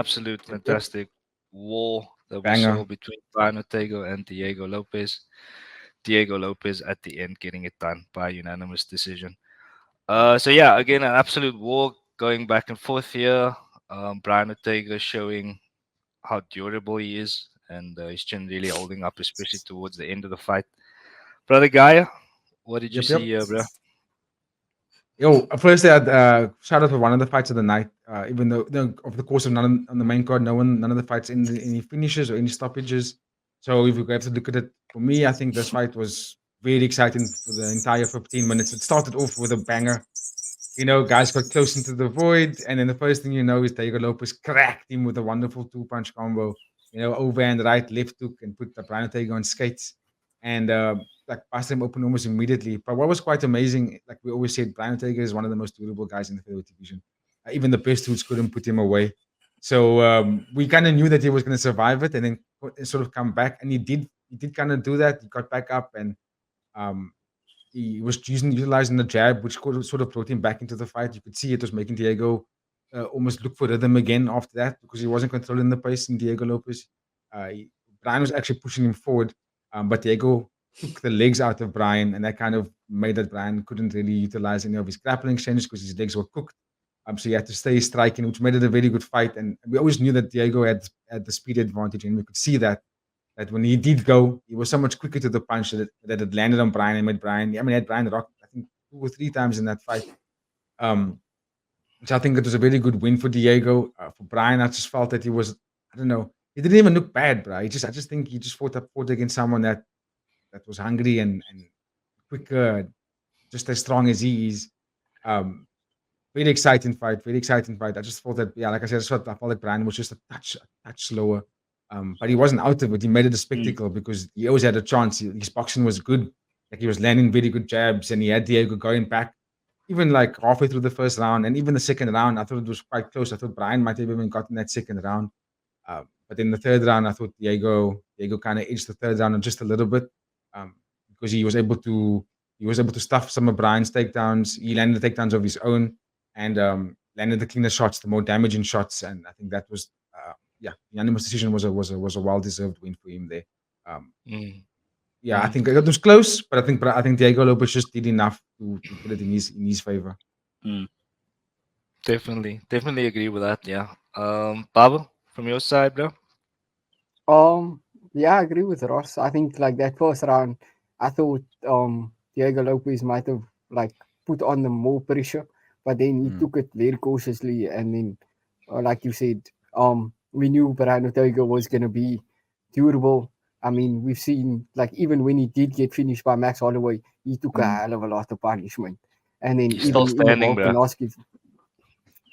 absolute fantastic war that we Banger. saw between Brian Ortega and Diego Lopes. Diego Lopes at the end getting it done by unanimous decision. So yeah, again, an absolute war going back and forth here. Brian Ortega showing how durable he is, and his chin really holding up, especially towards the end of the fight. Brother Gaia, what did you Yep, see yep. here, bro? Yo, firstly, I'd shout out for one of the fights of the night. Even though over the course of on the main card, none of the fights in any finishes or any stoppages. So if you have to look at it, for me, I think this fight was very exciting for the entire 15 minutes. It started off with a banger. Guys got close into the void, and then the first thing you know is Diego Lopez cracked him with a wonderful two-punch combo. Overhand right, left hook, and put the Brian Ortega on skates, and like passed him open almost immediately. But what was quite amazing, like we always said, Brian Ortega is one of the most durable guys in the featherweight division. Even the best hoods couldn't put him away. So we kind of knew that he was going to survive it, and then sort of come back, and he did. He did kind of do that. He got back up, and um, he was utilizing the jab, which sort of brought him back into the fight. You could see it was making Diego almost look for rhythm again after that because he wasn't controlling the pace in Diego Lopez. Brian was actually pushing him forward, but Diego took the legs out of Brian, and that kind of made that Brian couldn't really utilize any of his grappling exchanges because his legs were cooked. So he had to stay striking, which made it a very good fight. And we always knew that Diego had the speed advantage, and we could see that when he did go, he was so much quicker to the punch that it landed on Brian and made Brian. I mean, he had Brian rocked, I think, 2 or 3 times in that fight. Which I think it was a very good win for Diego. For Brian, I just felt that he was, I don't know, he didn't even look bad, bro. I just think he just fought against someone that was hungry and quicker, just as strong as he is. Um, Very exciting fight. Very exciting fight. I just thought that, yeah, like I said, I felt like Brian was just a touch slower. But he wasn't out of it. He made it a spectacle because he always had a chance. His boxing was good. Like he was landing very good jabs, and he had Diego going back. Even like halfway through the first round, and even the second round, I thought it was quite close. I thought Brian might have even gotten that second round. But in the third round, I thought Diego kind of edged the third round just a little bit um, because he was able to stuff some of Brian's takedowns. He landed the takedowns of his own and landed the cleaner shots, the more damaging shots, and I think that was unanimous decision was a well deserved win for him there. Um, Mm. I think it was close, but I think Diego Lopez just did enough to put it in his favor. Mm. Definitely agree with that. Yeah. Baba, from your side, bro. Yeah, I agree with Ross. I think like that first round, I thought Diego Lopez might have like put on the more pressure, but then he took it very cautiously, and then like you said, we knew Brian Ortega was gonna be durable. I mean, we've seen like even when he did get finished by Max Holloway, he took a hell of a lot of punishment, and then He's still standing, bro.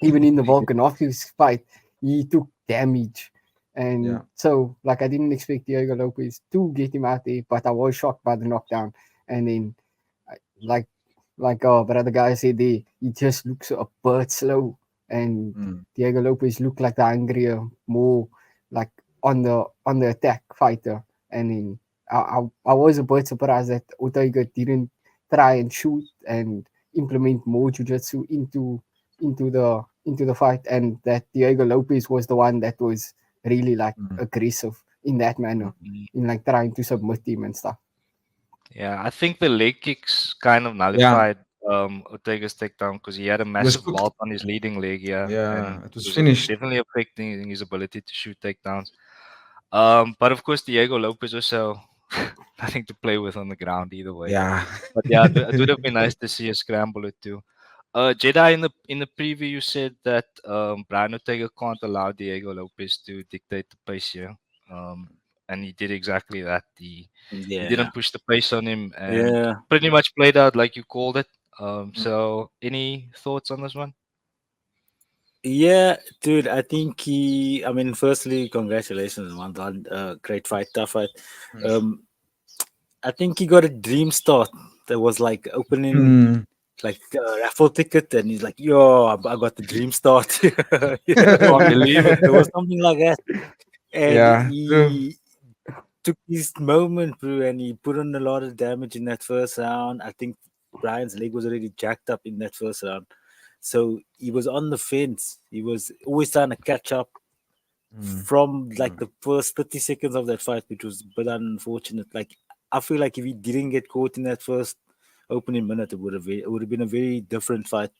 Even in the Volkanovski's fight, he took damage. And Yeah. so, like, I didn't expect Diego Lopez to get him out there, but I was shocked by the knockdown. And then, like, brother guy said, he just looks a bit slow. And Diego Lopez looked like the hungrier, more like on the attack fighter. And then I was a bit surprised that Ortega didn't try and shoot and implement more jiu-jitsu into the fight, and that Diego Lopez was the one that was really like aggressive in that manner, in like trying to submit him and stuff. Yeah, I think the leg kicks kind of Yeah, nullified Ortega's takedown because he had a it was massive cooked. welt on his leading leg, yeah, Yeah, and it it was was finished. definitely affecting his ability to shoot takedowns. But of course, Diego Lopez also nothing to play with on the ground either way. Yeah. But yeah, it would have been nice to see a scramble or two. Jedi, in the preview, you said that Brian Ortega can't allow Diego Lopez to dictate the pace here, and he did exactly that. He Yeah. didn't push the pace on him, and Yeah. pretty much played out like you called it. So, any thoughts on this one? Yeah, dude, I think I mean, firstly, congratulations, man. Great fight, tough fight. Um, I think he got a dream start that was like opening Mm. like a raffle ticket, and he's like, yo, I got the dream start. You Can't believe it. It was something like that. And Yeah, true. he took his moment, bro, and he put on a lot of damage in that first round. I think Brian's leg was already jacked up in that first round. So he was on the fence. He was always trying to catch up. from like the first 30 seconds of that fight, which was a bit unfortunate. Like I feel like if he didn't get caught in that first opening minute, it would have been a very different fight.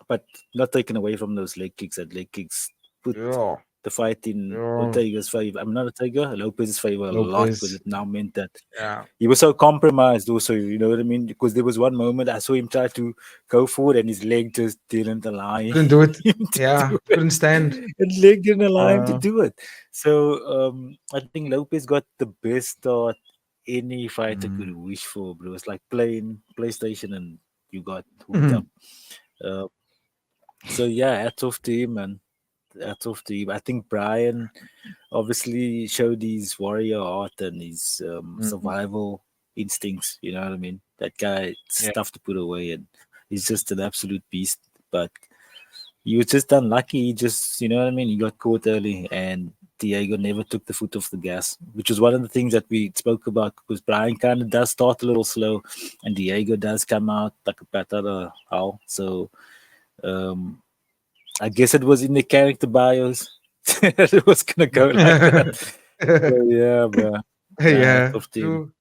But not taken away from those leg kicks. That leg kicks put Yeah. the fight in Yeah. Ortega's favor. I'm not Ortega, Lopez's favor a lot, because it now meant that Yeah. he was so compromised also, you know what I mean? Because there was one moment I saw him try to go forward and his leg just didn't allow him Couldn't do it. to Yeah. do it. Couldn't stand. His leg didn't allow him to Yeah. do it. So I think Lopez got the best start any fighter could wish for, bro. It's like playing PlayStation and you got hooked up. So yeah, hats off to him, man. Hats off to him. I think Brian obviously showed his warrior heart and his survival instincts. You know what I mean? That guy, Yeah. tough to put away, and he's just an absolute beast. But he was just unlucky. He just, you know what I mean? He got caught early, and Diego never took the foot off the gas, which was one of the things that we spoke about, because Brian kind of does start a little slow, and Diego does come out like a bat out of hell. So I guess it was in the character bios. It was gonna go like that. So, yeah, bro. Yeah. Tough team.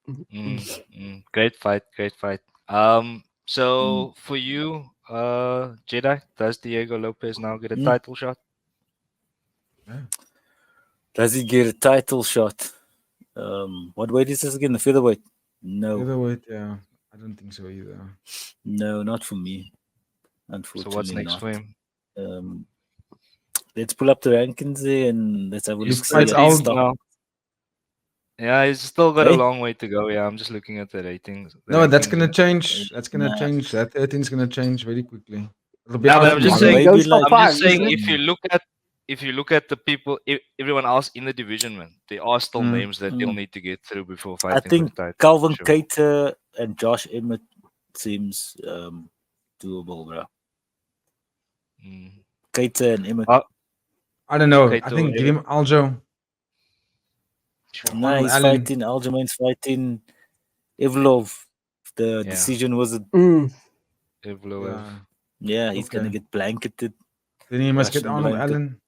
True. Great fight. So for you, Jedi, does Diego Lopez now get a title shot? Does he get a title shot? What weight is this again? The featherweight? No. Featherweight, yeah. I don't think so either. No, not for me. So Unfortunately, what's next not. for him? Let's pull up the rankings there and let's have a He look. fights at all his stock. now. Yeah, he's still got a Hey? long way to go. Yeah, I'm just looking at the ratings. No, that's rankings gonna here. change. That's gonna Nah. change. That 13 is gonna change very quickly. It'll be Yeah, out but of I'm just one. saying. Maybe goes top like- I'm five, just saying, isn't it? if you look at the people, everyone else in the division, man, there are still names that they'll Mm. need to get through before I fighting for think the title. Calvin Sure. Cater and Josh Emmett seems doable, bro. Cater and Emmett. I don't know. I Kaito, think give him Aljo. No, Arnold he's Allen. fighting Aljamain's fighting Evlov. The Yeah. decision was Evloev. Yeah. he's gonna Okay. get blanketed. Then he must get Russian Arnold blanket. Allen.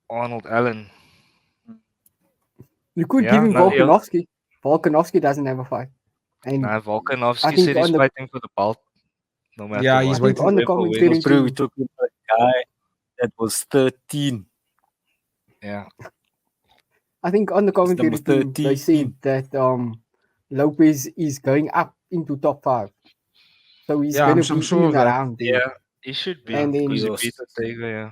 Arnold Allen. You could Yeah, give him no, yeah. Volkanovski. Volkanovski doesn't have a fight. And Nah, I Volkanovski think said he's on the- fighting for the belt. No matter Yeah, what. he's I think waiting. on the Whoever commentary wins. Bro, we team, talking about a guy that was 13. Yeah. I think on the commentary number team, they 13. said that Lopez is going up into top 5. So he's Yeah, gonna I'm be sure in of that. around there. Yeah, he should be. And then- because he Yes. beat Ortega, yeah.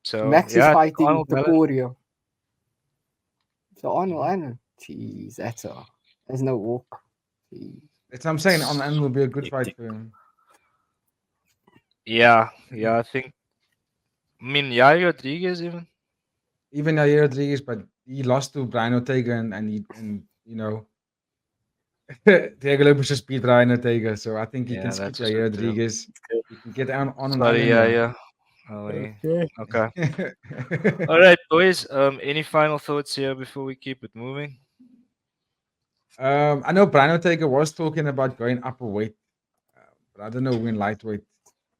So Max yeah, is I think fighting Arnold the Allen. Corio. So Arnold Allen. Jeez, that's no walk. Jeez. That's what I'm saying. Arnold Allen will be a good fight for him. Yeah, I think. I mean, Yair Rodriguez even. Even Yair Rodriguez, but he lost to Brian Ortega and you know Diego Lopez just beat Brian Ortega, so I think he Yeah, can skip that's also Yair true. Rodriguez. He can get on Sorry, Allen. yeah. Oh, yeah. Okay. Yeah. All right, boys. Any final thoughts here before we keep it moving? I know Brian Ortega was talking about going upper weight, but I don't know when lightweight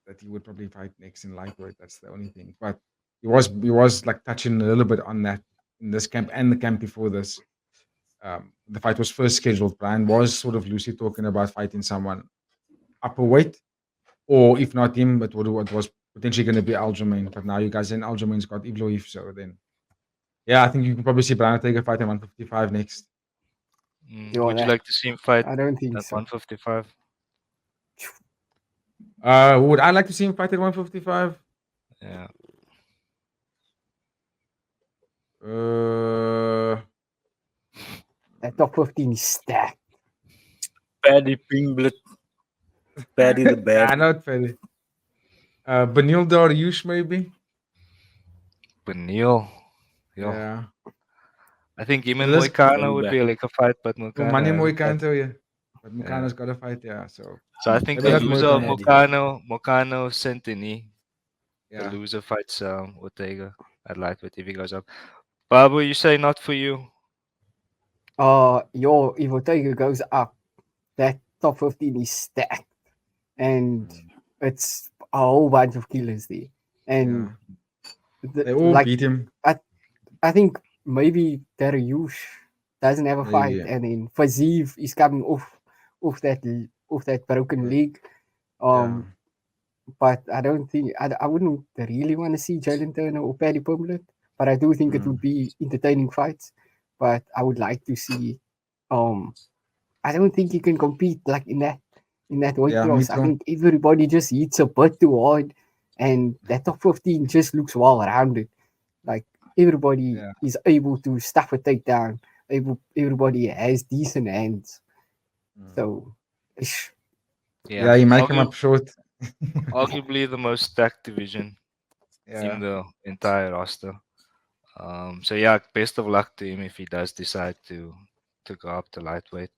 that he would probably fight next in lightweight. That's the only thing. But he was like touching a little bit on that in this camp and the camp before this. The fight was first scheduled. Brian was sort of loosely talking about fighting someone upper weight, or if not him, but what was potentially going to be Aljamain. But now you guys saying Aljamain's got Evloev, so then yeah, I think you can probably see Brian Ortega fight at 155 next. Yeah, Would you like to see him fight I don't think at so. 155? Would I like to see him fight at 155? Yeah. That top 15 is stacked. Paddy Pinglet. Paddy the Yeah, Bad. not Paddy. Benil Dariush maybe. But Neil. Yeah. I think him and Let's- Moicano would be like a fight, but Moicano. Manny hasn't fought. Moicanto, yeah. But Mukano's got to fight, yeah. So So I think Maybe the not loser of Moicano. Moicano, Centini. yeah. The loser fights Ortega at lightweight if he goes up. Babu, you say not for you? If Ortega goes up, that top 15 is stacked. And it's a whole bunch of killers there. And They all like beat him. I think maybe Dariush doesn't have a Maybe, fight, and then Fazeev is coming off that broken leg. yeah. But I don't think I wouldn't really want to see Jalen Turner or Paddy Pimblett, but I do think it would be entertaining fights. But I would like to see. I don't think you can compete like in that weight Yeah, me class. I too. think everybody just hits a bit too hard, and that top 15 just looks well rounded. Like everybody Yeah. is able to stuff a takedown. Everybody has decent hands. So, ish, Yeah, you make him up short. Arguably the most stacked division in Yeah. the entire roster. So yeah, best of luck to him if he does decide to go up to lightweight.